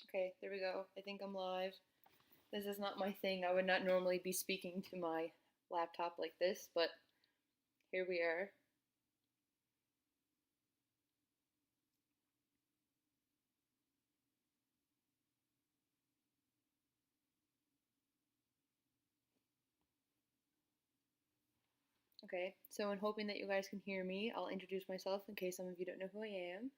Okay, there we go. I think I'm live. This is not my thing. I would not normally be speaking to my laptop like this, but here we are. Okay, so in hoping that you guys can hear me, I'll introduce myself in case some of you don't know who I am.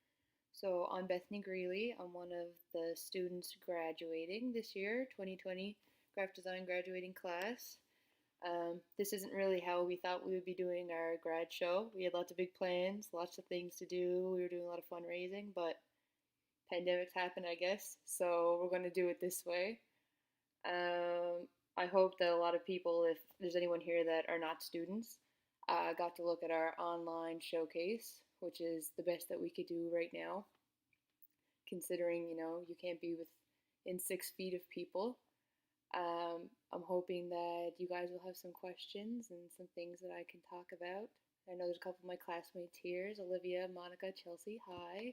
So I'm Bethany Greeley. I'm one of the students graduating this year, 2020 graphic design graduating class. This isn't really how we thought we would be doing our grad show. We had lots of big plans, lots of things to do. We were doing a lot of fundraising, but pandemics happen, I guess. So we're going to do it this way. I hope that a lot of people, if there's anyone here that are not students, got to look at our online showcase, which is the best that we could do right now, considering you can't be within 6 feet of people. I'm hoping that you guys will have some questions and some things that I can talk about. I know there's a couple of my classmates here: Olivia, Monica, Chelsea. Hi.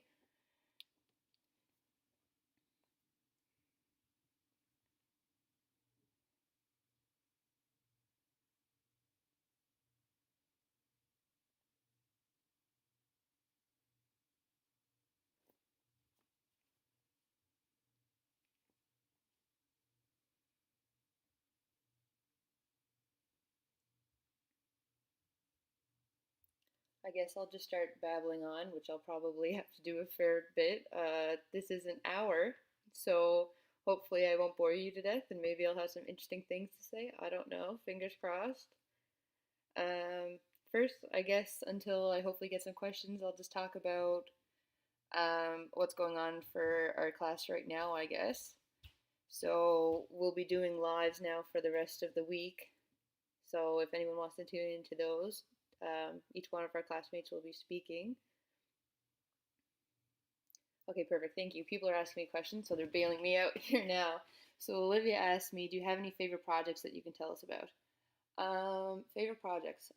I guess I'll just start babbling on, which I'll probably have to do a fair bit. This is an hour, so hopefully I won't bore you to death, and maybe I'll have some interesting things to say. I don't know. Fingers crossed. First, I guess until I hopefully get some questions, I'll just talk about what's going on for our class right now, I guess. So we'll be doing lives now for the rest of the week. So if anyone wants to tune into those, each one of our classmates will be speaking. Okay, perfect. Thank you. People are asking me questions, so they're bailing me out here now. So Olivia asked me, "Do you have any favorite projects that you can tell us about?" Favorite projects.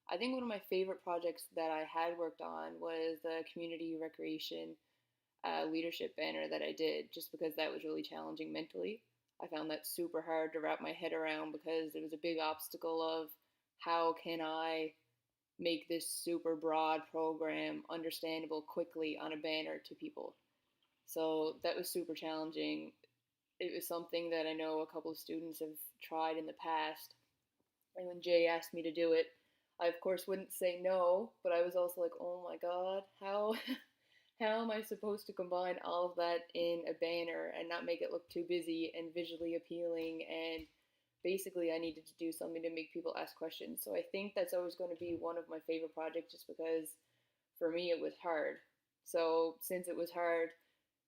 I think one of my favorite projects that I had worked on was the community recreation leadership banner that I did, just because that was really challenging mentally. I found that super hard to wrap my head around because it was a big obstacle of how can I make this super broad program understandable quickly on a banner to people. So that was super challenging. It was something that I know a couple of students have tried in the past. And when Jay asked me to do it, I of course wouldn't say no, but I was also like, oh my god, how how am I supposed to combine all of that in a banner and not make it look too busy and visually appealing? And basically, I needed to do something to make people ask questions. So I think that's always going to be one of my favorite projects just because for me it was hard. So since it was hard,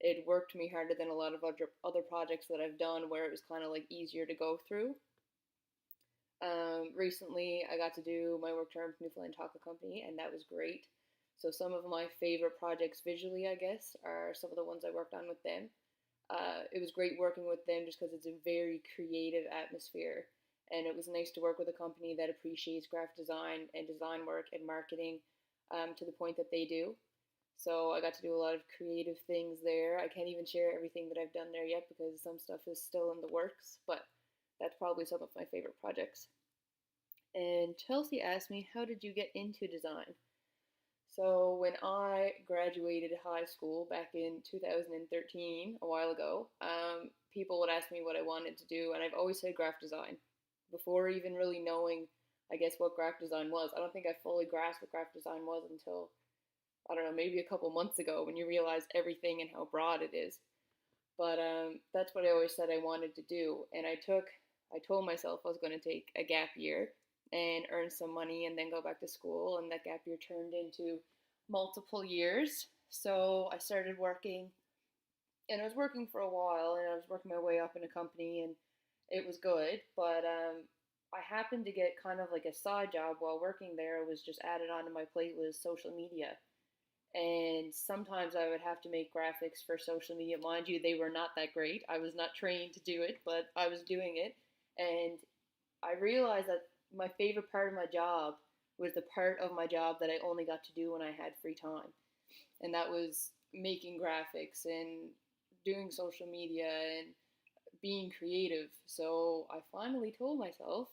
it worked me harder than a lot of other projects that I've done where it was kind of like easier to go through. Recently, I got to do my work term with Newfoundland Taco Company, and that was great. So some of my favorite projects visually, I guess, are some of the ones I worked on with them. It was great working with them just because it's a very creative atmosphere, and it was nice to work with a company that appreciates graphic design and design work and marketing to the point that they do. So I got to do a lot of creative things there. I can't even share everything that I've done there yet because some stuff is still in the works, but that's probably some of my favorite projects. And Chelsea asked me, how did you get into design? So when I graduated high school back in 2013, a while ago, people would ask me what I wanted to do, and I've always said graphic design. Before even really knowing, I guess, what graphic design was. I don't think I fully grasped what graphic design was until, I don't know, maybe a couple months ago when you realize everything and how broad it is. But that's what I always said I wanted to do. And I told myself I was going to take a gap year and earn some money and then go back to school. And that gap year turned into multiple years. So I started working, and I was working for a while, and I was working my way up in a company, and it was good. But I happened to get kind of like a side job while working there. It was just added onto my plate was social media, and sometimes I would have to make graphics for social media. Mind you, they were not that great. I was not trained to do it, but I was doing it. And I realized that my favorite part of my job was the part of my job that I only got to do when I had free time. And that was making graphics and doing social media and being creative. So I finally told myself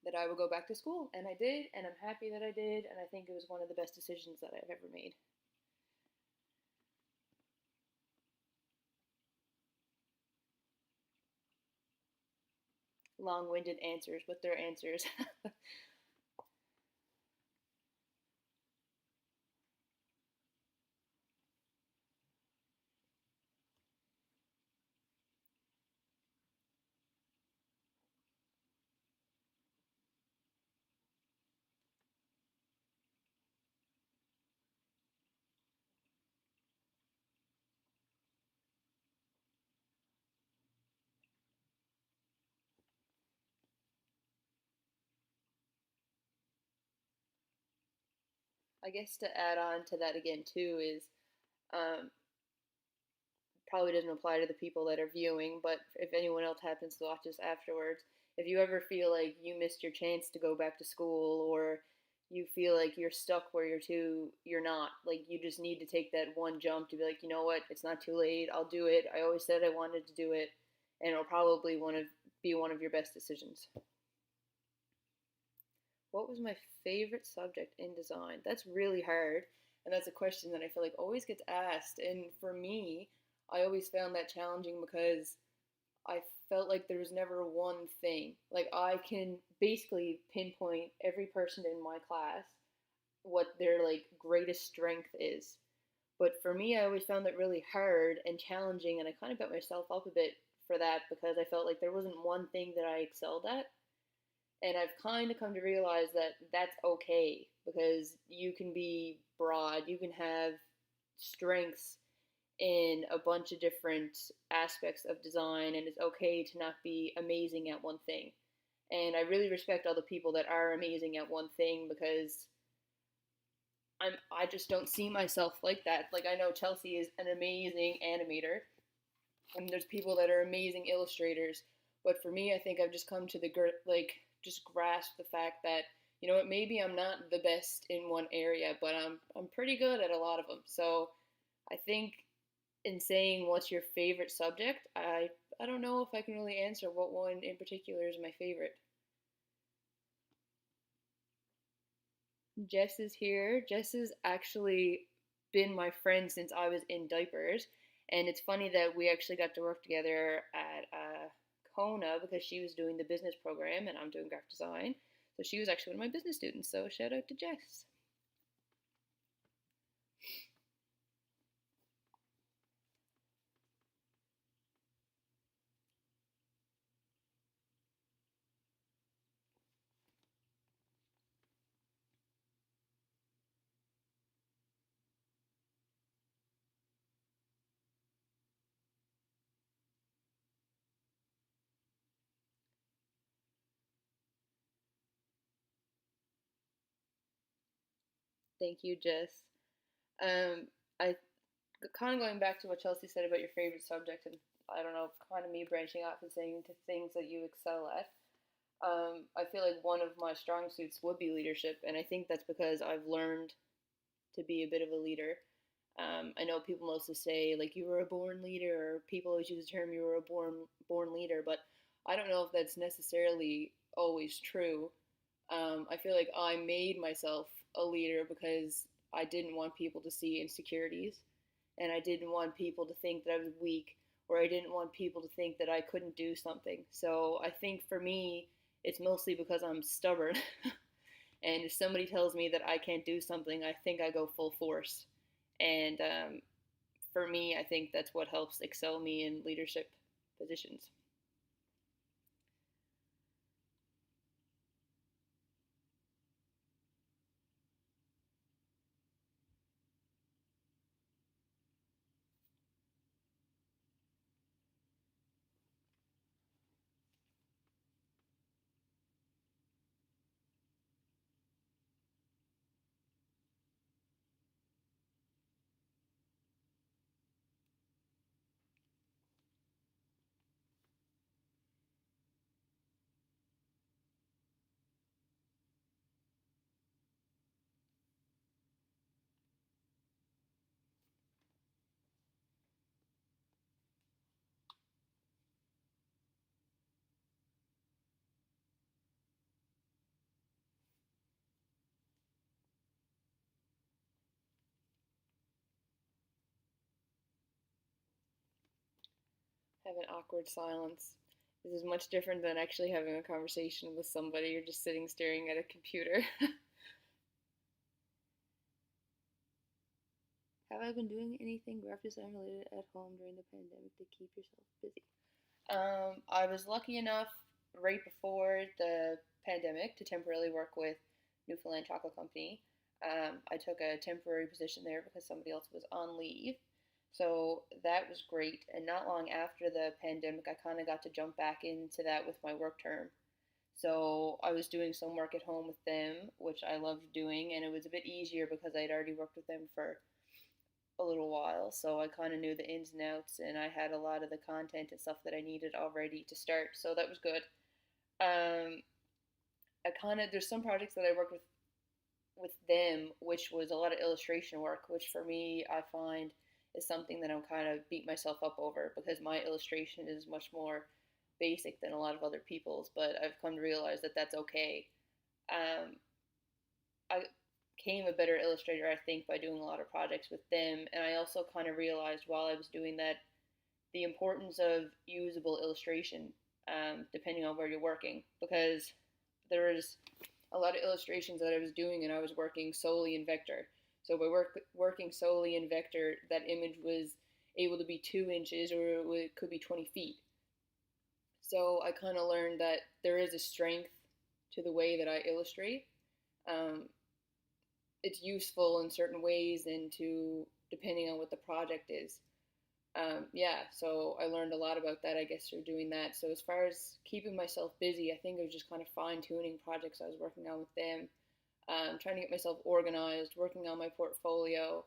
that I would go back to school, and I did, and I'm happy that I did, and I think it was one of the best decisions that I've ever made. Long winded answers, but they're answers. I guess to add on to that again, too, is um, probably doesn't apply to the people that are viewing, but if anyone else happens to watch this afterwards, if you ever feel like you missed your chance to go back to school, or you feel like you're stuck where you're not. Like, you just need to take that one jump to be like, you know what, it's not too late. I'll do it. I always said I wanted to do it, and it'll probably be one of your best decisions. What was my favorite subject in design? That's really hard, and that's a question that I feel like always gets asked. And for me, I always found that challenging because I felt like there was never one thing. Like, I can basically pinpoint every person in my class what their like greatest strength is. But for me, I always found that really hard and challenging, and I kind of got myself up a bit for that because I felt like there wasn't one thing that I excelled at. And I've kind of come to realize that that's okay because you can be broad, you can have strengths in a bunch of different aspects of design, and it's okay to not be amazing at one thing. And I really respect all the people that are amazing at one thing because I just don't see myself like that. Like, I know Chelsea is an amazing animator, and there's people that are amazing illustrators, but for me, I think I've just come to the like just grasp the fact that, you know what, maybe I'm not the best in one area, but I'm pretty good at a lot of them. So I think in saying what's your favorite subject, I don't know if I can really answer what one in particular is my favorite. Jess is here. Jess has actually been my friend since I was in diapers, and it's funny that we actually got to work together at Kona because she was doing the business program and I'm doing graphic design. So she was actually one of my business students. So shout out to Jess. Thank you, Jess. I kind of going back to what Chelsea said about your favorite subject, and I don't know, kind of me branching off and saying to things that you excel at. I feel like one of my strong suits would be leadership, and I think that's because I've learned to be a bit of a leader. I know people mostly say like you were a born leader, or people always use the term you were a born leader, but I don't know if that's necessarily always true. I feel like I made myself a leader because I didn't want people to see insecurities, and I didn't want people to think that I was weak, or I didn't want people to think that I couldn't do something. So I think for me, it's mostly because I'm stubborn. And if somebody tells me that I can't do something, I think I go full force. And for me, I think that's what helps excel me in leadership positions. have an awkward silence. This is much different than actually having a conversation with somebody. You're just sitting staring at a computer. Have I been doing anything graphic design related at home during the pandemic to keep yourself busy? I was lucky enough right before the pandemic to temporarily work with Newfoundland Chocolate Company. I took a temporary position there because somebody else was on leave. So that was great. And not long after the pandemic, I kind of got to jump back into that with my work term. So I was doing some work at home with them, which I loved doing, and it was a bit easier because I'd already worked with them for a little while, so I kind of knew the ins and outs, and I had a lot of the content and stuff that I needed already to start, so that was good. Um, I kind of there's some projects that I worked with them, which was a lot of illustration work, which for me I find is something that I'm kind of beat myself up over because my illustration is much more basic than a lot of other people's, but I've come to realize that that's okay. Um, I became a better illustrator, I think, by doing a lot of projects with them. And I also kind of realized while I was doing that the importance of usable illustration, depending on where you're working, because there was a lot of illustrations that I was doing and I was working solely in vector. So by working solely in vector, that image was able to be 2 inches or it could be 20 feet. So I kind of learned that there is a strength to the way that I illustrate. Um, it's useful in certain ways and to depending on what the project is. Yeah, so I learned a lot about that, I guess, through doing that. So as far as keeping myself busy, I think it was just kind of fine tuning projects I was working on with them, trying to get myself organized, working on my portfolio.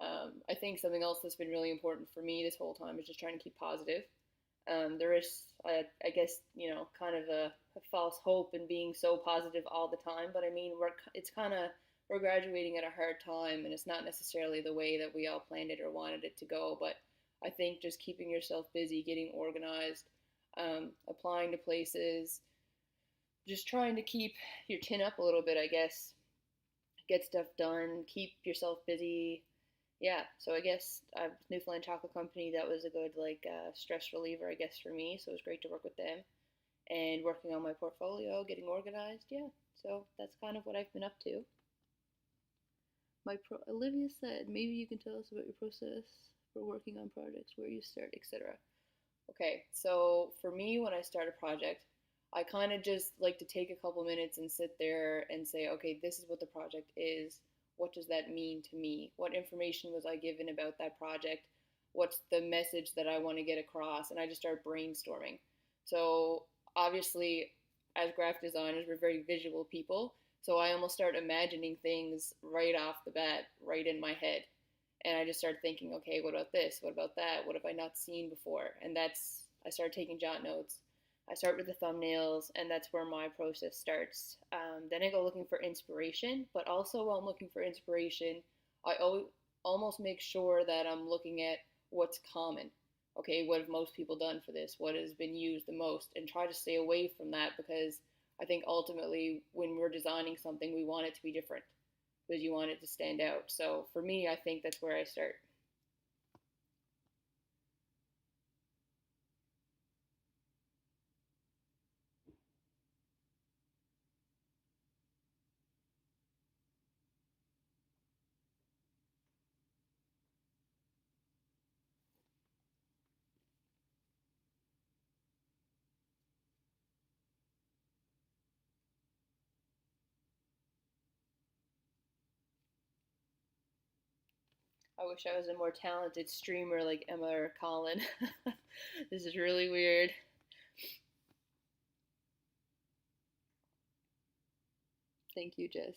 I think something else that's been really important for me this whole time is just trying to keep positive. There is, I guess, kind of a false hope in being so positive all the time. But I mean, it's kind of we're graduating at a hard time, and it's not necessarily the way that we all planned it or wanted it to go. But I think just keeping yourself busy, getting organized, applying to places, just trying to keep your chin up a little bit, I guess, get stuff done, keep yourself busy. Yeah, so I guess Newfoundland Chocolate Company, that was a good stress reliever, I guess, for me. So it was great to work with them and working on my portfolio, getting organized. Yeah, so that's kind of what I've been up to. Olivia said, maybe you can tell us about your process for working on projects, where you start, etc. Okay, so for me, when I start a project, I kind of just like to take a couple minutes and sit there and say, okay, this is what the project is. What does that mean to me? What information was I given about that project? What's the message that I want to get across? And I just start brainstorming. So obviously, as graphic designers, we're very visual people. So I almost start imagining things right off the bat, right in my head. And I just start thinking, okay, what about this? What about that? What have I not seen before? And I start taking jot notes. I start with the thumbnails, and that's where my process starts. Then I go looking for inspiration, but also while I'm looking for inspiration, I almost make sure that I'm looking at what's common. Okay, what have most people done for this? What has been used the most? And try to stay away from that because I think ultimately when we're designing something, we want it to be different because you want it to stand out. So for me, I think that's where I start. I wish I was a more talented streamer like Emma or Colin. This is really weird. Thank you, Jess.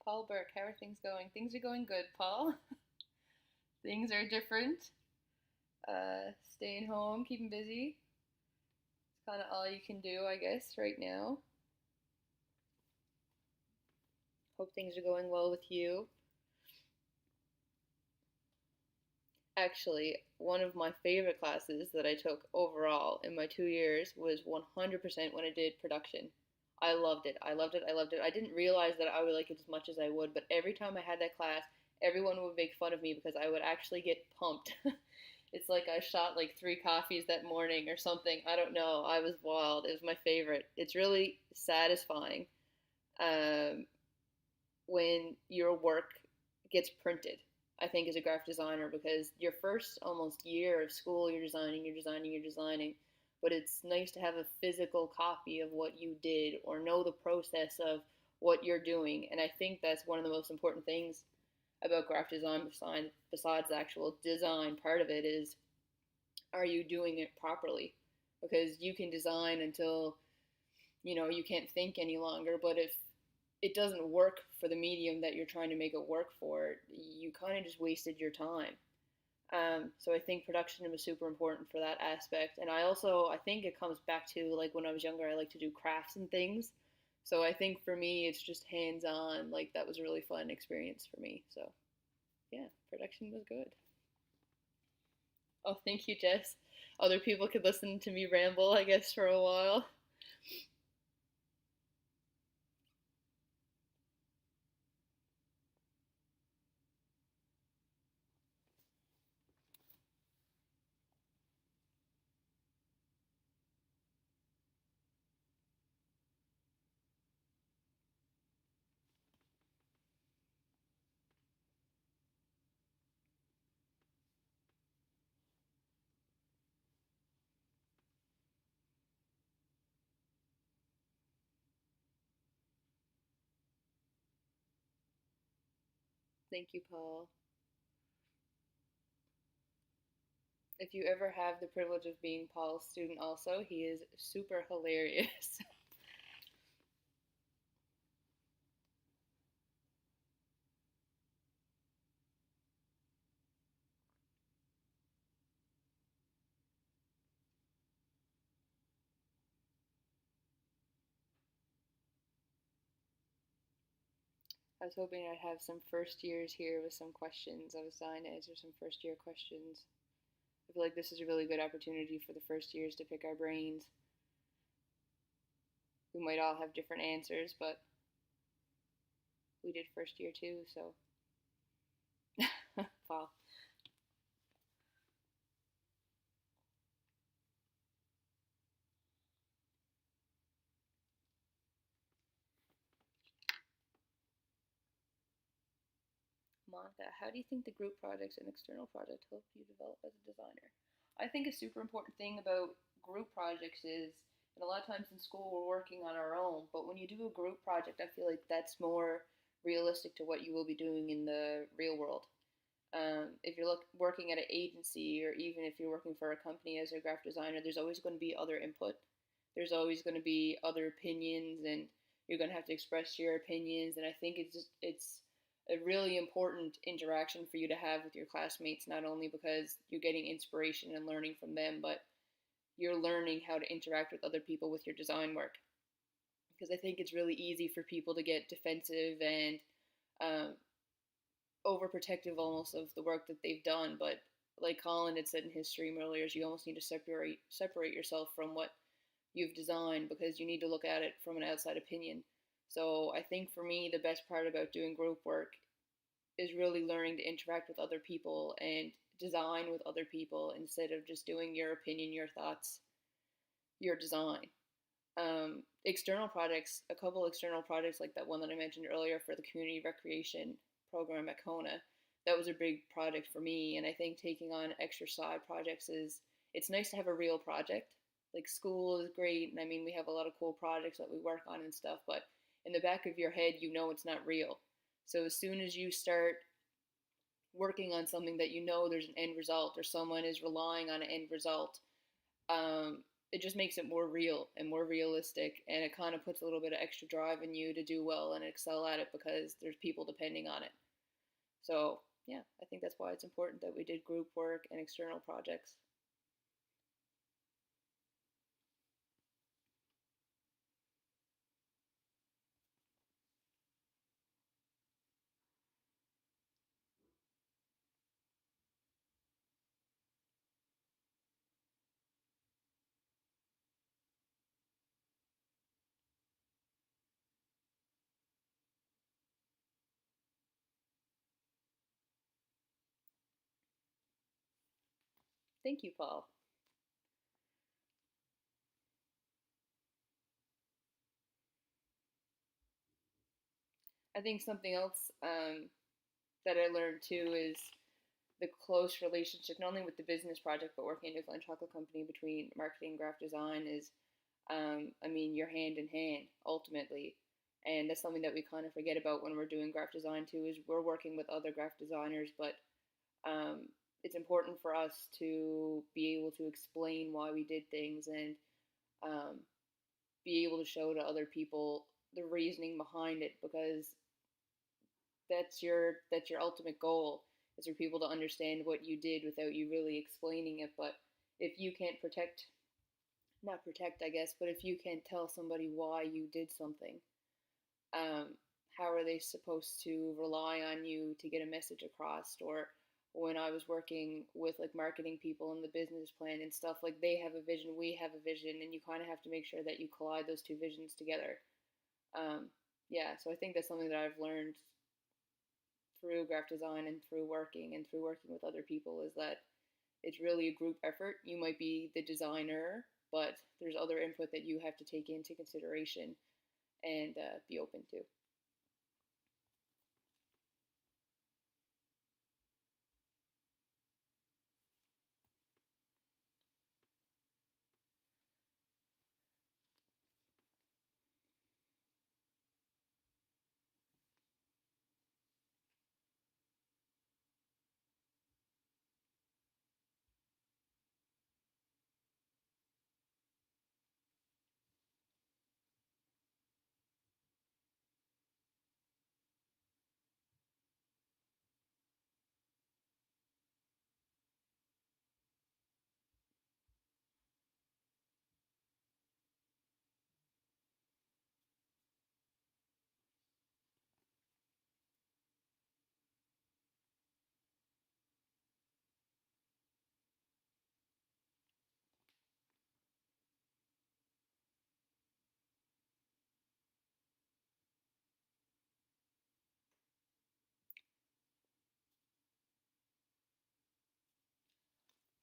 Paul Burke, how are things going? Things are going good, Paul. Things are different. Staying home, keeping busy. It's kind of all you can do, I guess, right now. Hope things are going well with you. Actually, one of my favorite classes that I took overall in my 2 years was 100% when I did production. I loved it. I loved it. I loved it. I didn't realize that I would like it as much as I would, but every time I had that class, everyone would make fun of me because I would actually get pumped. It's like I shot like 3 coffees that morning or something. I don't know. I was wild. It was my favorite. It's really satisfying um, when your work gets printed. I think as a graphic designer, because your first almost year of school, you're designing, you're designing, you're designing, but it's nice to have a physical copy of what you did or know the process of what you're doing. And I think that's one of the most important things about graphic design besides the actual design part of it is, are you doing it properly? Because you can design until you can't think any longer, but if it doesn't work for the medium that you're trying to make it work for, you kind of just wasted your time. So I think production was super important for that aspect. And I think it comes back to like when I was younger, I like to do crafts and things. So I think for me, it's just hands on. Like that was a really fun experience for me. So yeah, production was good. Oh, thank you, Jess. Other people could listen to me ramble, I guess, for a while. Thank you, Paul. If you ever have the privilege of being Paul's student, also, he is super hilarious. I was hoping I'd have some first years here with some questions. I was dying to answer some first year questions. I feel like this is a really good opportunity for the first years to pick our brains. We might all have different answers, but we did first year too, so. Wow. Monica, how do you think the group projects and external project help you develop as a designer? I think a super important thing about group projects is, and a lot of times in school we're working on our own, but when you do a group project, I feel like that's more realistic to what you will be doing in the real world. If you're working at an agency or even if you're working for a company as a graphic designer, there's always going to be other input. There's always going to be other opinions, and you're going to have to express your opinions. And I think it's a really important interaction for you to have with your classmates, not only because you're getting inspiration and learning from them, but you're learning how to interact with other people with your design work. Because I think it's really easy for people to get defensive and um, overprotective almost of the work that they've done. But like Colin had said in his stream earlier, is you almost need to separate yourself from what you've designed because you need to look at it from an outside opinion. So I think for me, the best part about doing group work is really learning to interact with other people and design with other people instead of just doing your opinion, your thoughts, your design. External projects, a couple external projects like that one that I mentioned earlier for the community recreation program at Kona, that was a big project for me. And I think taking on extra side projects it's nice to have a real project. Like school is great, and I mean, we have a lot of cool projects that we work on and stuff, but in the back of your head, you know it's not real. So as soon as you start working on something that you know there's an end result or someone is relying on an end result, um, it just makes it more real and more realistic, and it kind of puts a little bit of extra drive in you to do well and excel at it because there's people depending on it. So yeah, I think that's why it's important that we did group work and external projects. Thank you, Paul. I think something else that I learned too is the close relationship, not only with the business project, but working in a Newfoundland chocolate company between marketing and graphic design is, I mean, you're hand in hand ultimately. And that's something that we kind of forget about when we're doing graphic design too, is we're working with other graphic designers, but um, it's important for us to be able to explain why we did things and um, be able to show to other people the reasoning behind it, because that's your ultimate goal, is for people to understand what you did without you really explaining it. But if you can't protect, not protect, I guess, but if you can't tell somebody why you did something, um, how are they supposed to rely on you to get a message across? Or when I was working with like marketing people and the business plan and stuff, like they have a vision, we have a vision, and you kind of have to make sure that you collide those two visions together. Um, yeah, so I think that's something that I've learned through graphic design and through working with other people, is that it's really a group effort. You might be the designer, but there's other input that you have to take into consideration and be open to.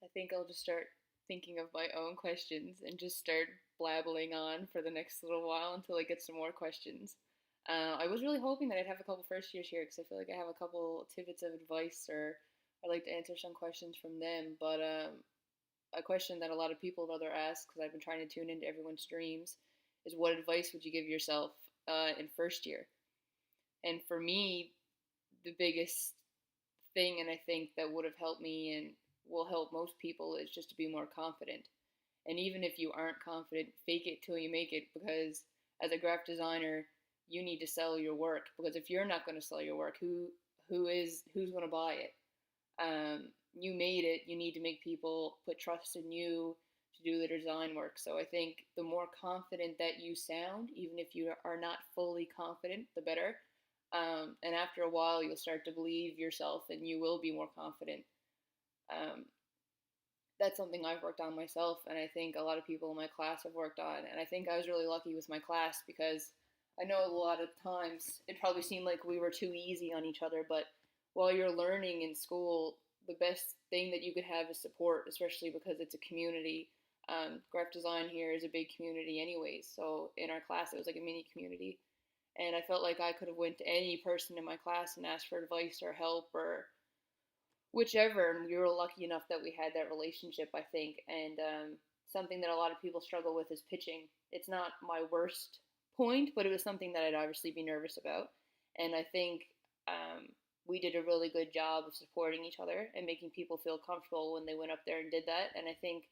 I think I'll just start thinking of my own questions and just start blabbling on for the next little while until I get some more questions. I was really hoping that I'd have a couple first years here because I feel like I have a couple tidbits of advice, or I'd like to answer some questions from them. But a question that a lot of people rather ask, because I've been trying to tune into everyone's dreams, is what advice would you give yourself in first year? And for me, the biggest thing, and I think that would have helped me and will help most people, is just to be more confident. And even if you aren't confident, fake it till you make it, because as a graphic designer, you need to sell your work, because if you're not going to sell your work, who's going to buy it? You made it. You need to make people put trust in you to do the design work. So I think the more confident that you sound, even if you are not fully confident, the better. And after a while, you'll start to believe yourself, and you will be more confident. Um, that's something I've worked on myself, and I think a lot of people in my class have worked on. And I think I was really lucky with my class, because I know a lot of times it probably seemed like we were too easy on each other, but while you're learning in school, the best thing that you could have is support, especially because it's a community. Graphic design here is a big community anyways, so in our class it was like a mini community, and I felt like I could have went to any person in my class and asked for advice or help or whichever, and we were lucky enough that we had that relationship, I think. And something that a lot of people struggle with is pitching. It's not my worst point, but it was something that I'd obviously be nervous about. And I think we did a really good job of supporting each other and making people feel comfortable when they went up there and did that. And I think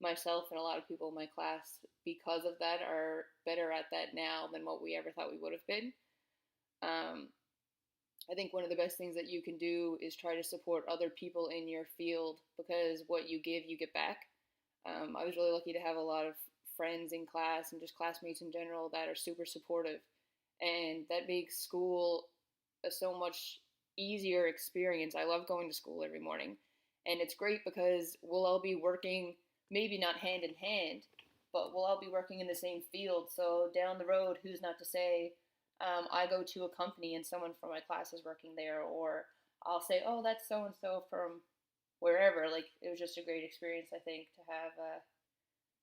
myself and a lot of people in my class, because of that, are better at that now than what we ever thought we would have been. Um, I think one of the best things that you can do is try to support other people in your field, because what you give, you get back. I was really lucky to have a lot of friends in class and just classmates in general that are super supportive, and that makes school a so much easier experience. I love going to school every morning, and it's great because we'll all be working, maybe not hand in hand, but we'll all be working in the same field. So down the road, who's not to say, I go to a company and someone from my class is working there, or I'll say, oh, that's so and so from wherever. Like, it was just a great experience, I think, to have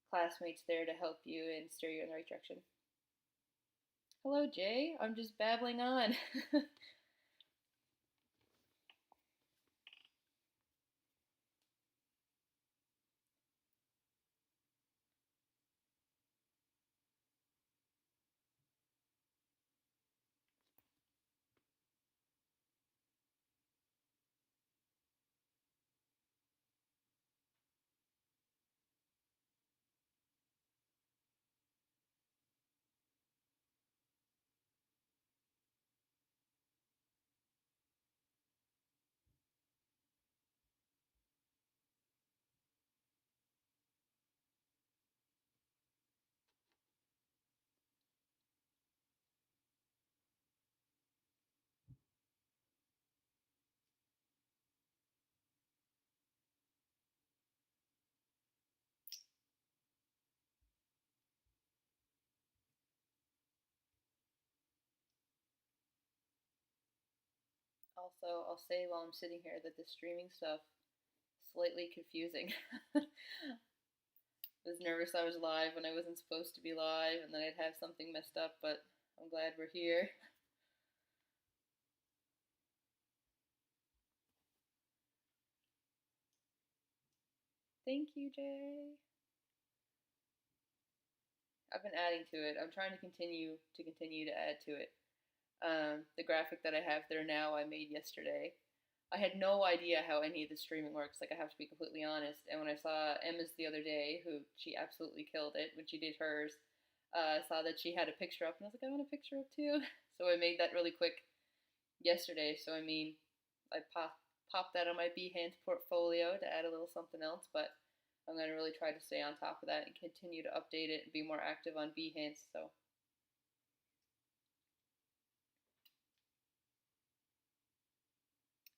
classmates there to help you and steer you in the right direction. Hello, Jay. I'm just babbling on. Also, I'll say while I'm sitting here that the streaming stuff slightly confusing. I was nervous I was live when I wasn't supposed to be live, and then I'd have something messed up, but I'm glad we're here. Thank you, Jay. I've been adding to it. I'm trying to continue to add to it. The graphic that I have there now, I made yesterday. I had no idea how any of the streaming works. Like, I have to be completely honest. And when I saw Emma's the other day, who she absolutely killed it when she did hers, I saw that she had a picture up, and I was like, I want a picture up too. So I made that really quick yesterday. So I mean, I popped that on my Behance portfolio to add a little something else, but I'm gonna really try to stay on top of that and continue to update it and be more active on Behance. So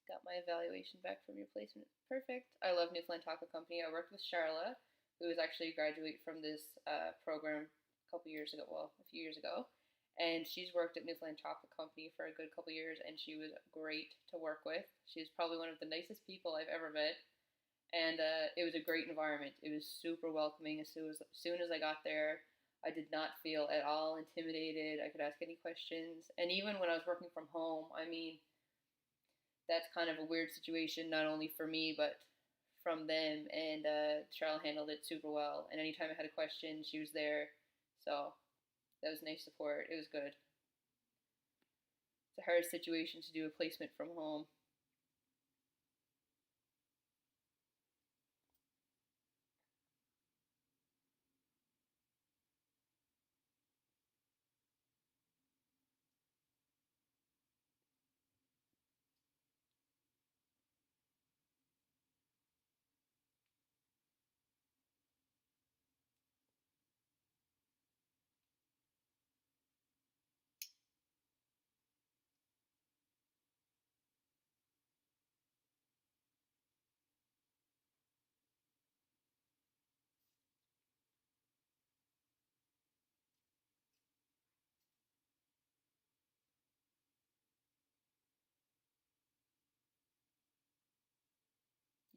got my evaluation back from your placement. Perfect. I love Newfoundland Taco Company. I worked with Charla, who was actually a graduate from this program a couple years ago. Well, a few years ago. And she's worked at Newfoundland Chocolate Company for a good couple years, and she was great to work with. She was probably one of the nicest people I've ever met, and it was a great environment. It was super welcoming. As soon as I got there, I did not feel at all intimidated. I could ask any questions, and even when I was working from home, I mean, that's kind of a weird situation, not only for me, but from them. And Charlotte handled it super well. And anytime I had a question, she was there. So that was nice support. It was good. It's a hard situation to do a placement from home.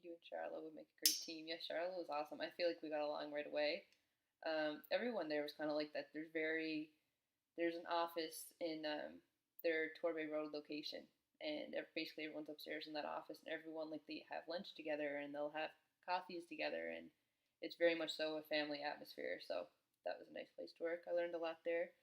You and Charlotte would make a great team. Yes, Charlotte was awesome. I feel like we got along right away. Everyone there was kind of like that. There's an office in their Torbay Road location, and basically everyone's upstairs in that office, and everyone, like, they have lunch together and they'll have coffees together, and it's very much so a family atmosphere. So that was a nice place to work. I learned a lot there.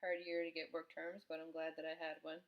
hard year to get work terms, but I'm glad that I had one.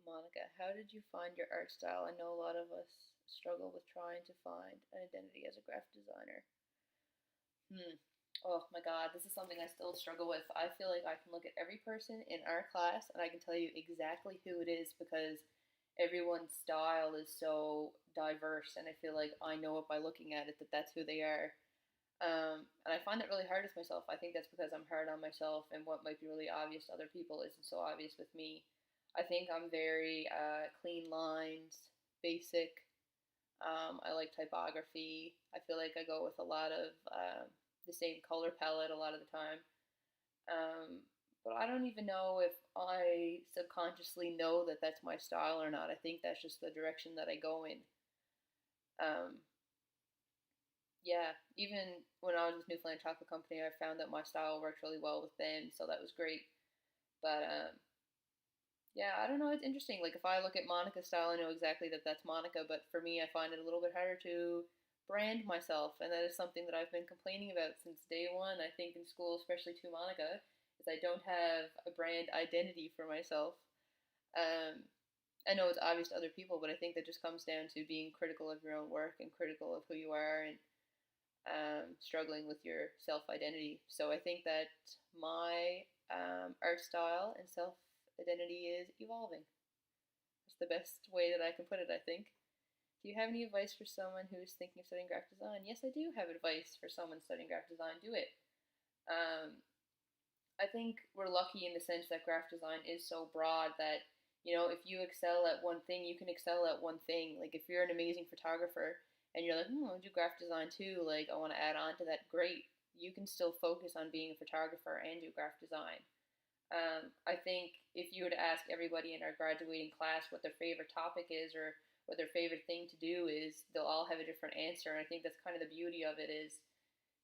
Monica, how did you find your art style? I know a lot of us struggle with trying to find an identity as a graphic designer. Hmm. Oh my God, this is something I still struggle with. I feel like I can look at every person in our class and I can tell you exactly who it is because everyone's style is so diverse, and I feel like I know it by looking at it that that's who they are. And I find that really hard with myself. I think that's because I'm hard on myself, and what might be really obvious to other people isn't so obvious with me. I think I'm very clean lines, basic. I like typography. I feel like I go with a lot of the same color palette a lot of the time. Um, but I don't even know if I subconsciously know that that's my style or not. I think that's just the direction that I go in. Um, yeah, even when I was with Newfoundland Chocolate Company, I found that my style worked really well with them, so that was great. But yeah, I don't know. It's interesting. Like if I look at Monica's style, I know exactly that that's Monica. But for me, I find it a little bit harder to brand myself, and that is something that I've been complaining about since day one. I think in school, especially to Monica, is I don't have a brand identity for myself. Um, I know it's obvious to other people, but I think that just comes down to being critical of your own work and critical of who you are, and struggling with your self identity. So I think that my art style and self identity is evolving. That's the best way that I can put it, I think. Do you have any advice for someone who's thinking of studying graphic design? Yes, I do have advice for someone studying graphic design. Do it. Um, I think we're lucky in the sense that graphic design is so broad that, if you excel at one thing, you can excel at one thing. Like if you're an amazing photographer and you're like, I want to do graphic design too, like I want to add on to that, great. You can still focus on being a photographer and do graphic design. I think if you were to ask everybody in our graduating class what their favorite topic is or what their favorite thing to do is, they'll all have a different answer. And I think that's kind of the beauty of it is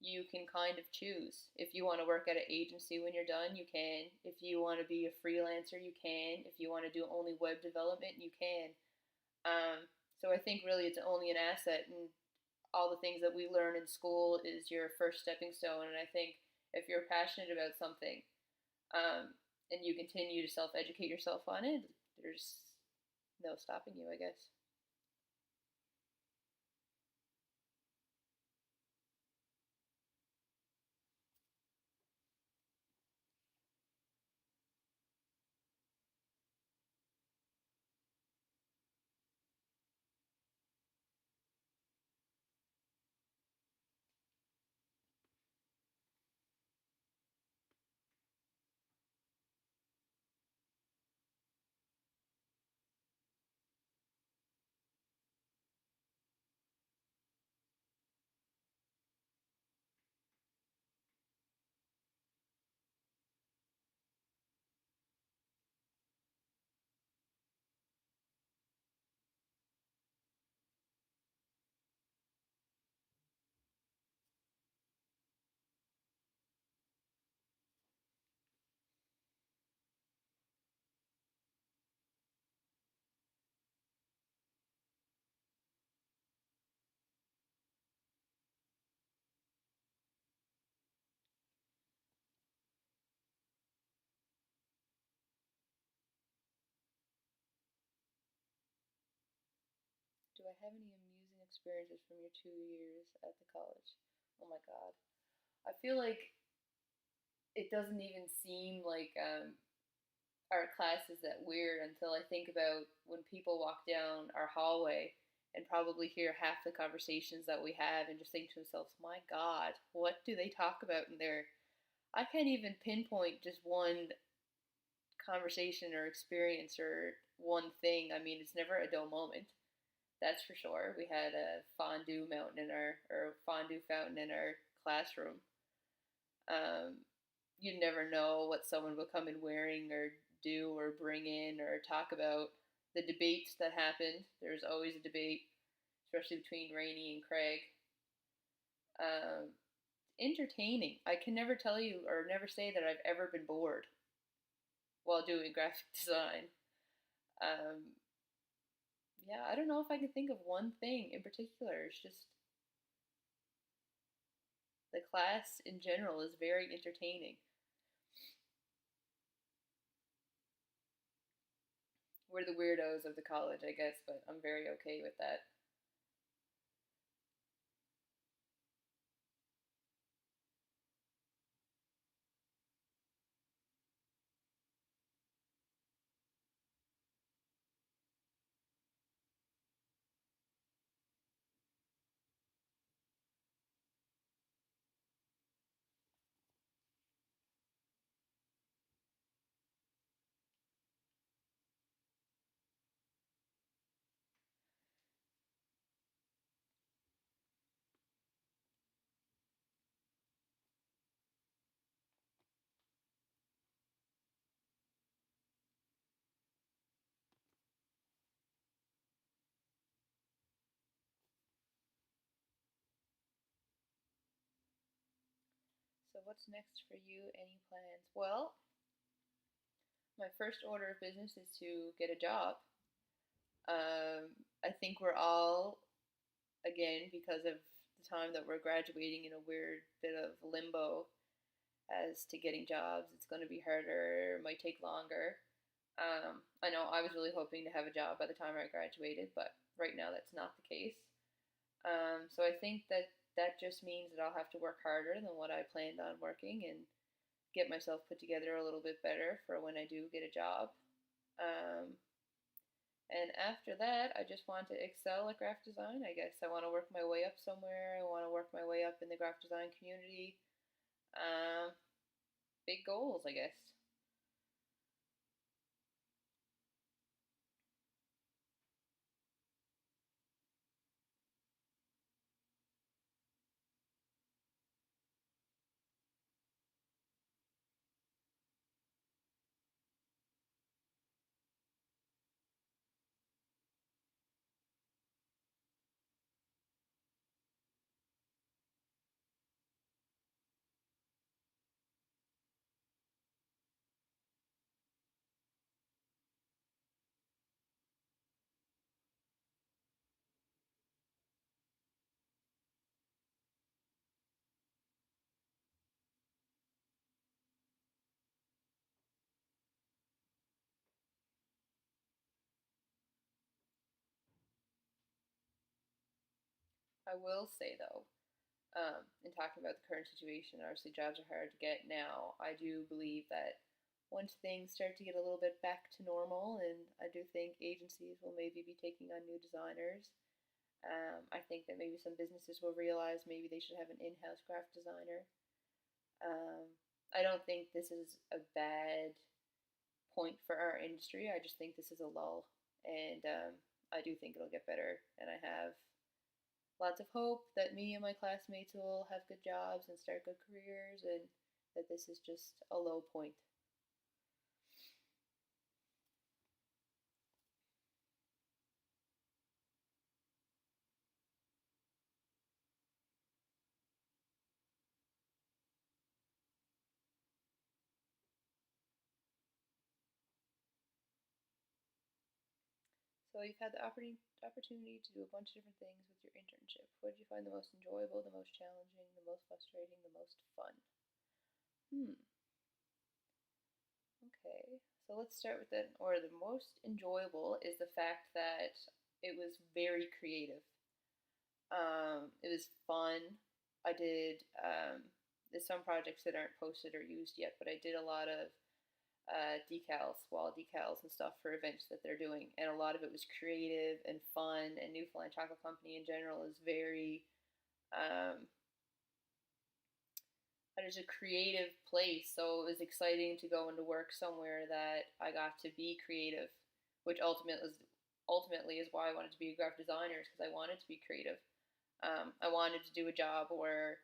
you can kind of choose. If you want to work at an agency when you're done, you can. If you want to be a freelancer, you can. If you want to do only web development, you can. So I think really it's only an asset, and all the things that we learn in school is your first stepping stone. And I think if you're passionate about something, um, and you continue to self educate yourself on it, there's no stopping you, I guess. Do I have any amusing experiences from your 2 years at the college? Oh my god. I feel like it doesn't even seem like art class is that weird until I think about when people walk down our hallway and probably hear half the conversations that we have and just think to themselves, my God, what do they talk about in there? I can't even pinpoint just one conversation or experience or one thing. I mean, it's never a dull moment. That's for sure. We had a fondue mountain in our or fondue fountain in our classroom. Um, you never know what someone will come in wearing or do or bring in or talk about. The debates that happened. There's always a debate, especially between Rainey and Craig. Um, Entertaining. I can never tell you or never say that I've ever been bored while doing graphic design. Um, yeah, I don't know if I can think of one thing in particular. It's just the class in general is very entertaining. We're the weirdos of the college, I guess, but I'm very okay with that. So, what's next for you? Any plans? Well, my first order of business is to get a job. I think we're all, again, because of the time that we're graduating, in a weird bit of limbo as to getting jobs. It's going to be harder, it might take longer. I know I was really hoping to have a job by the time I graduated, but right now that's not the case. So I think that that just means that I'll have to work harder than what I planned on working and get myself put together a little bit better for when I do get a job. Um, and after that, I just want to excel at graphic design. I guess I want to work my way up somewhere. I want to work my way up in the graphic design community. Um, Big goals, I guess. I will say though, in talking about the current situation, obviously jobs are hard to get now. I do believe that once things start to get a little bit back to normal, and I do think agencies will maybe be taking on new designers. I think that maybe some businesses will realize maybe they should have an in-house graphic designer. Um, I don't think this is a bad point for our industry. I just think this is a lull, and I do think it'll get better. And I have lots of hope that me and my classmates will have good jobs and start good careers, and that this is just a low point. So you've had the opportunity to do a bunch of different things with your internship. What did you find the most enjoyable, the most challenging, the most frustrating, the most fun? Hmm. Okay. So let's start with that. Or the most enjoyable is the fact that it was very creative. It was fun. I did. There's some projects that aren't posted or used yet, but I did a lot of decals, wall decals, and stuff for events that they're doing, and a lot of it was creative and fun. And Newfoundland Chocolate Company in general is very um, it is a creative place, so it was exciting to go into work somewhere that I got to be creative, which ultimately ultimately is why I wanted to be a graphic designer, is because I wanted to be creative. I wanted to do a job where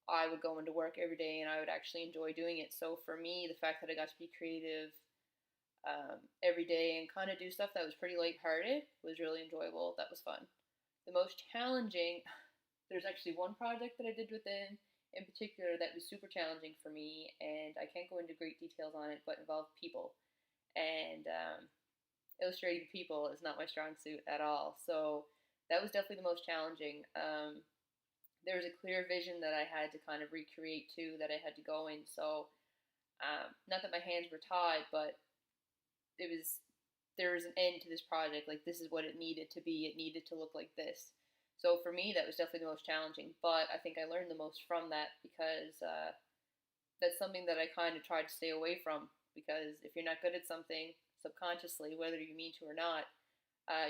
I would go into work every day and I would actually enjoy doing it. So for me, the fact that I got to be creative every day and kind of do stuff that was pretty lighthearted was really enjoyable. That was fun. The most challenging, there's actually one project that I did with them in particular that was super challenging for me, and I can't go into great details on it, but involved people. And illustrating people is not my strong suit at all. So that was definitely the most challenging. There was a clear vision that I had to kind of recreate too, that I had to go in. So not that my hands were tied, but it was there was an end to this project. Like, this is what it needed to be. It needed to look like this. So for me, that was definitely the most challenging. But I think I learned the most from that, because that's something that I kind of tried to stay away from. Because if you're not good at something subconsciously, whether you mean to or not,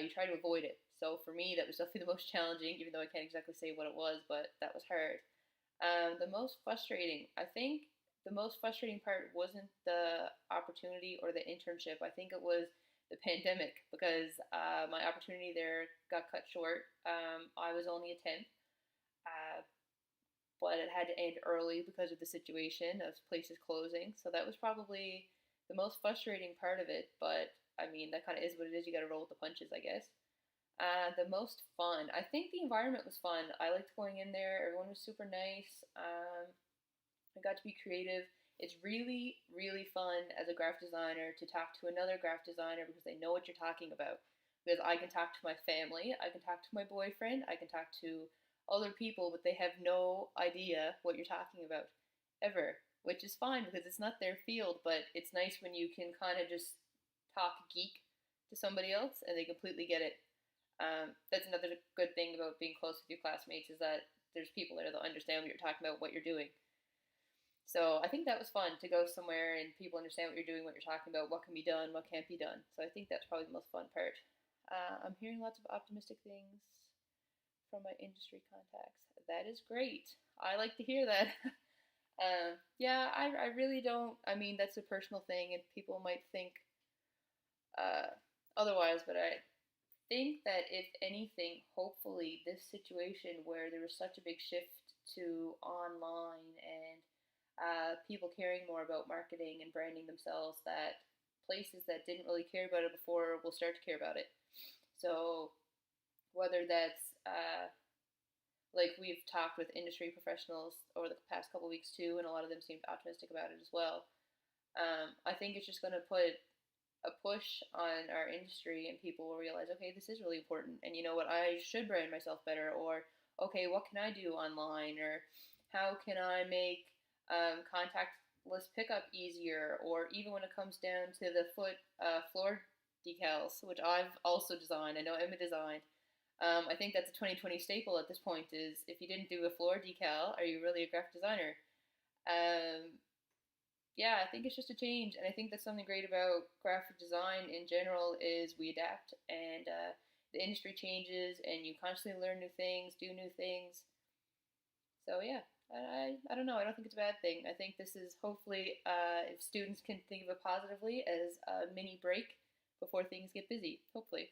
you try to avoid it. So for me, that was definitely the most challenging, even though I can't exactly say what it was, but that was hard. The most frustrating, I think the most frustrating part wasn't the opportunity or the internship. I think it was the pandemic, because my opportunity there got cut short. I was only a temp, uh, but it had to end early because of the situation of places closing. So that was probably the most frustrating part of it. But I mean, that kind of is what it is. You got to roll with the punches, I guess. The most fun. I think the environment was fun. I liked going in there. Everyone was super nice. I got to be creative. It's really, really fun as a graphic designer to talk to another graphic designer, because they know what you're talking about. Because I can talk to my family, I can talk to my boyfriend, I can talk to other people, but they have no idea what you're talking about, ever. Which is fine because it's not their field, but it's nice when you can kind of just talk geek to somebody else and they completely get it. That's another good thing about being close with your classmates, is that there's people there that understand what you're talking about, what you're doing. So I think that was fun to go somewhere and people understand what you're doing, what you're talking about, what can be done, what can't be done. So I think that's probably the most fun part. I'm hearing lots of optimistic things from my industry contacts. That is great. I like to hear that. Yeah, I really don't. I mean, that's a personal thing, and people might think otherwise, but I think that if anything, hopefully, this situation where there was such a big shift to online and people caring more about marketing and branding themselves, that places that didn't really care about it before will start to care about it. So whether that's like, we've talked with industry professionals over the past couple of weeks too, and a lot of them seemed optimistic about it as well. I think it's just going to put a push on our industry, and people will realize, okay, this is really important, and you know what, I should brand myself better, or okay, what can I do online, or how can I make contactless pickup easier, or even when it comes down to the floor decals, which I've also designed. I know Emma designed. I think that's a 2020 staple at this point, is if you didn't do a floor decal, are you really a graphic designer? Um, yeah, I think it's just a change, and I think that's something great about graphic design in general, is we adapt, and the industry changes, and you constantly learn new things, do new things. So yeah, I don't know. I don't think it's a bad thing. I think this is hopefully, if students can think of it positively, as a mini break before things get busy. Hopefully.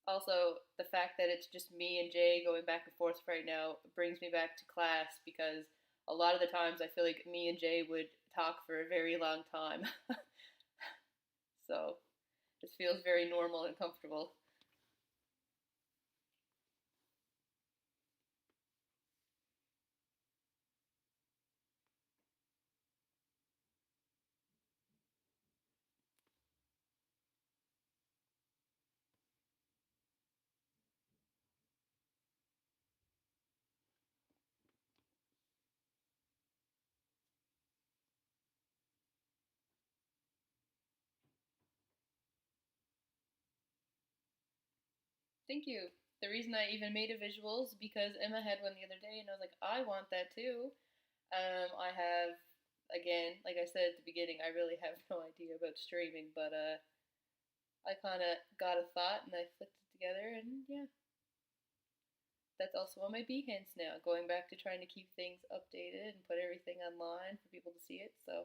Also, the fact that it's just me and Jay going back and forth right now brings me back to class, because a lot of the times I feel like me and Jay would talk for a very long time. So this feels very normal and comfortable. Thank you. The reason I even made a visual is because Emma had one the other day, and I was like, I want that too. I have, again, like I said at the beginning, I really have no idea about streaming, but I kind of got a thought and I flicked it together, and yeah, that's also on my Behance now, going back to trying to keep things updated and put everything online for people to see it. So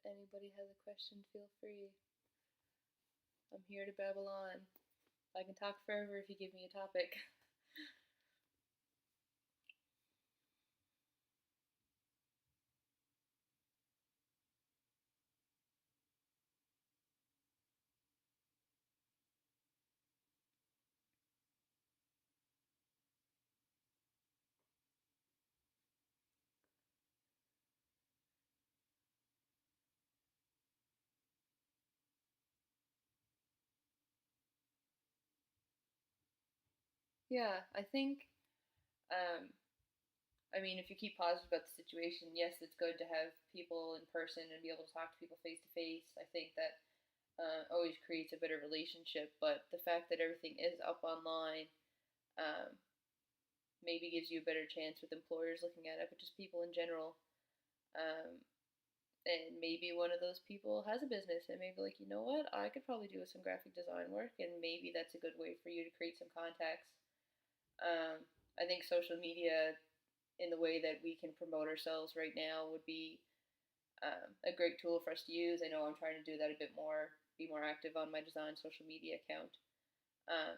if anybody has a question, feel free. I'm here to babble on. I can talk forever if you give me a topic. Yeah, I think, um, I mean, if you keep positive about the situation, yes, it's good to have people in person and be able to talk to people face to face. I think that always creates a better relationship. But the fact that everything is up online um, maybe gives you a better chance with employers looking at it, but just people in general. Um, and maybe one of those people has a business and maybe like, you know what, I could probably do some graphic design work, and maybe that's a good way for you to create some contacts. Um, I think social media in the way that we can promote ourselves right now would be a great tool for us to use. I know I'm trying to do that a bit more, be more active on my design social media account. Um,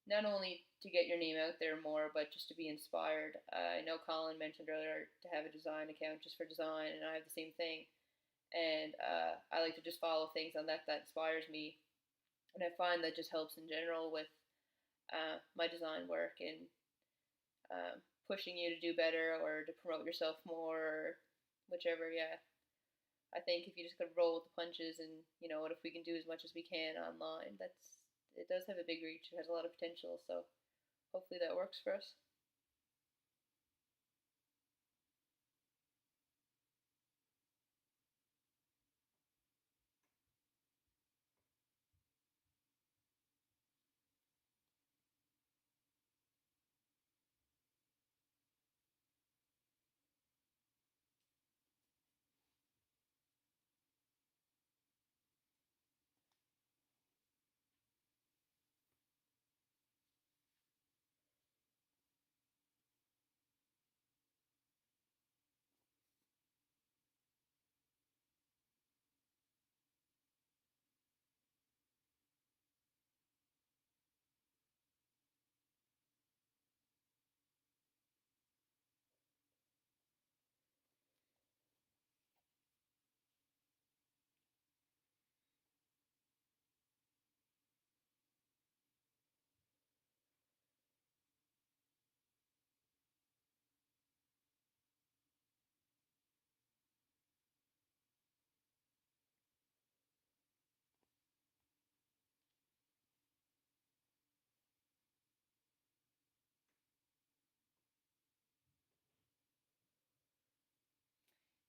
Not only to get your name out there more, but just to be inspired. I know Colin mentioned earlier to have a design account just for design, and I have the same thing. And I like to just follow things on that inspires me, and I find that just helps in general with my design work and pushing you to do better or to promote yourself more, or whichever. Yeah, I think if you just could roll with the punches and what if we can do as much as we can online, it does have a big reach. It has a lot of potential. So hopefully that works for us.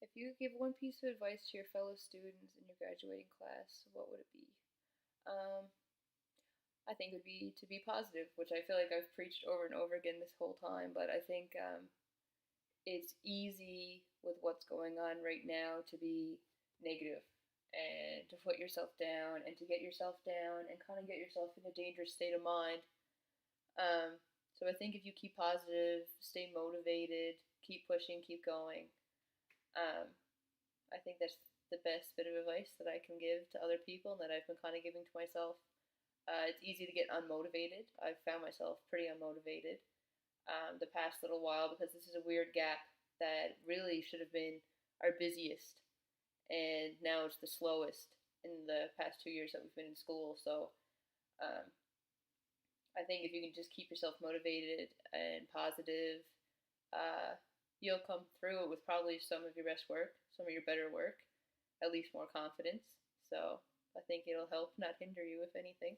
If you could give one piece of advice to your fellow students in your graduating class, what would it be? Um, I think it would be to be positive, which I feel like I've preached over and over again this whole time. But I think it's easy with what's going on right now to be negative and to put yourself down and to get yourself down and kind of get yourself in a dangerous state of mind. So I think if you keep positive, stay motivated, keep pushing, keep going, um, I think the best bit of advice that I can give to other people and that I've been kind of giving to myself. It's easy to get unmotivated. I've found myself pretty unmotivated the past little while because this is a weird gap that really should have been our busiest, and now it's the slowest in the past 2 years that we've been in school. So um, I think if you can just keep yourself motivated and positive, uh, you'll come through it with probably some of your best work, some of your better work, at least more confidence. So I think it'll help, not hinder you, if anything.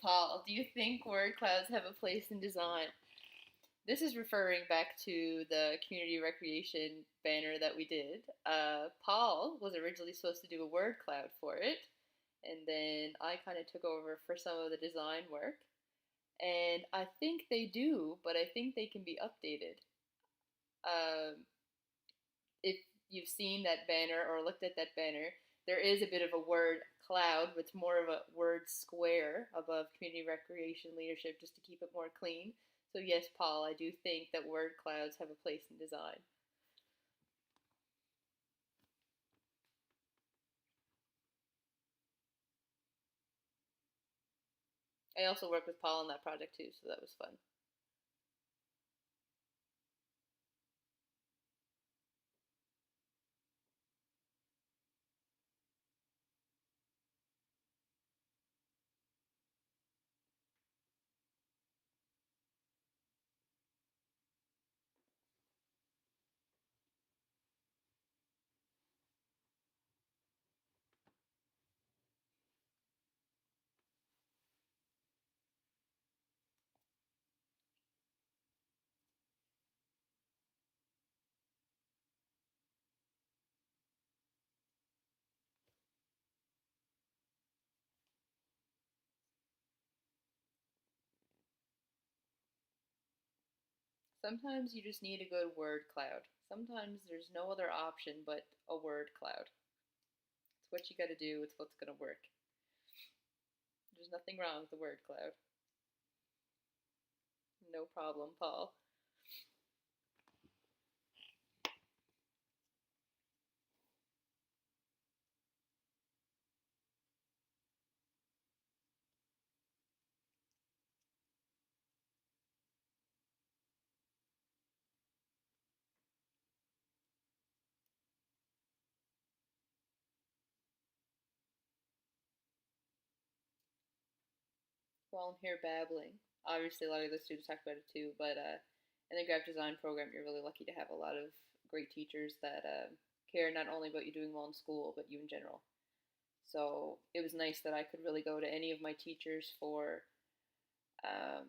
Paul, do you think word clouds have a place in design? This is referring back to the community recreation banner that we did. Paul was originally supposed to do a word cloud for it, and then I kind of took over for some of the design work. And I think they do, but I think they can be updated. Um, if you've seen that banner or looked at that banner, there is a bit of a word cloud with more of a word square above community recreation leadership just to keep it more clean. So, yes, Paul, I do think that word clouds have a place in design. I also worked with Paul on that project too, so that was fun. Sometimes you just need a good word cloud. Sometimes there's no other option but a word cloud. It's what you gotta do, it's what's gonna work. There's nothing wrong with the word cloud. No problem, Paul. While I'm here babbling, obviously a lot of the students talk about it too, but in the graphic design program, you're really lucky to have a lot of great teachers that care not only about you doing well in school, but you in general. So it was nice that I could really go to any of my teachers for um,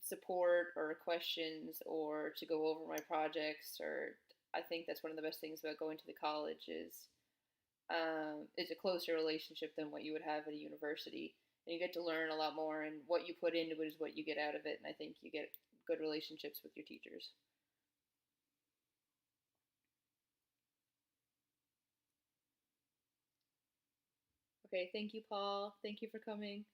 support or questions or to go over my projects. Or I think that's one of the best things about going to the college is it's a closer relationship than what you would have at a university. And you get to learn a lot more, and what you put into it is what you get out of it. And I think you get good relationships with your teachers. Okay, thank you, Paul. Thank you for coming.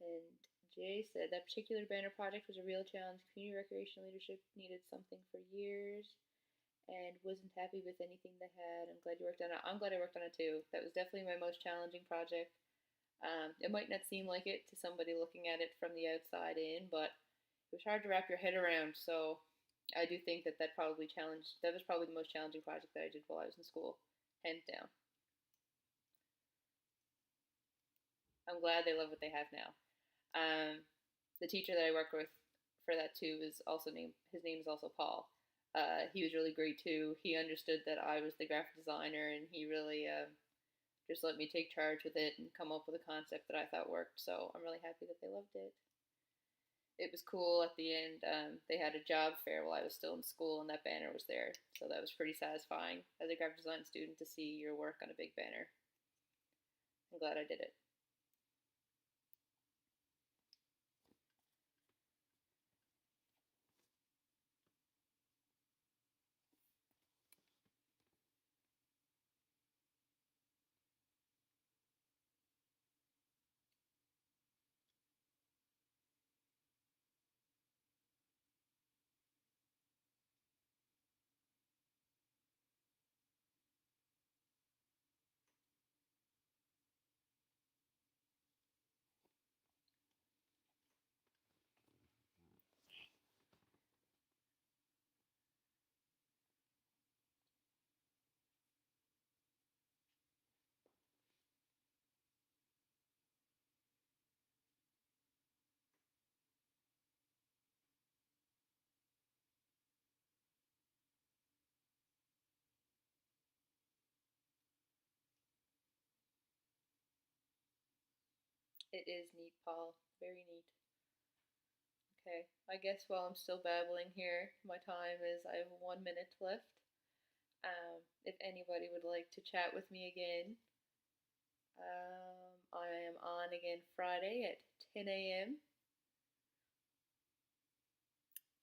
And Jay said that particular banner project was a real challenge. Community recreation leadership needed something for years and wasn't happy with anything they had. I'm glad you worked on it. I'm glad I worked on it too. That was definitely my most challenging project. It might not seem like it to somebody looking at it from the outside in, but it was hard to wrap your head around. So I do think that that was probably the most challenging project that I did while I was in school, hands down. I'm glad they love what they have now. The teacher that I work with for that too is also named. His name is also Paul. He was really great too. He understood that I was the graphic designer, and he really just let me take charge with it and come up with a concept that I thought worked. So I'm really happy that they loved it. It was cool at the end. They had a job fair while I was still in school, and that banner was there. So that was pretty satisfying as a graphic design student to see your work on a big banner. I'm glad I did it. It is neat, Paul. Very neat. Okay, I guess while I'm still babbling here, my time is I have 1 minute left. If anybody would like to chat with me again, I am on again Friday at 10 a.m.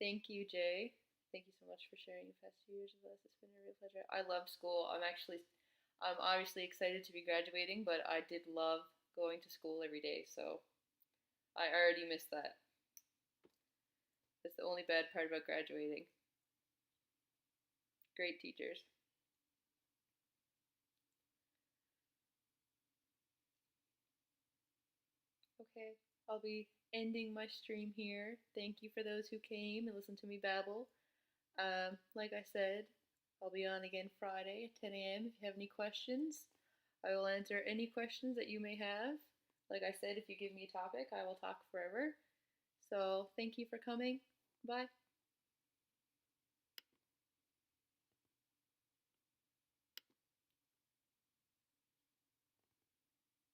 Thank you, Jay. Thank you so much for sharing your past 2 years with us. It's been a real pleasure. I love school. I'm obviously excited to be graduating, but I did love going to school every day, so I already miss that. That's the only bad part about graduating. Great teachers. Okay, I'll be ending my stream here. Thank you for those who came and listened to me babble. Like I said, I'll be on again Friday at 10 a.m. If you have any questions, I will answer any questions that you may have. Like I said, if you give me a topic, I will talk forever. So thank you for coming. Bye.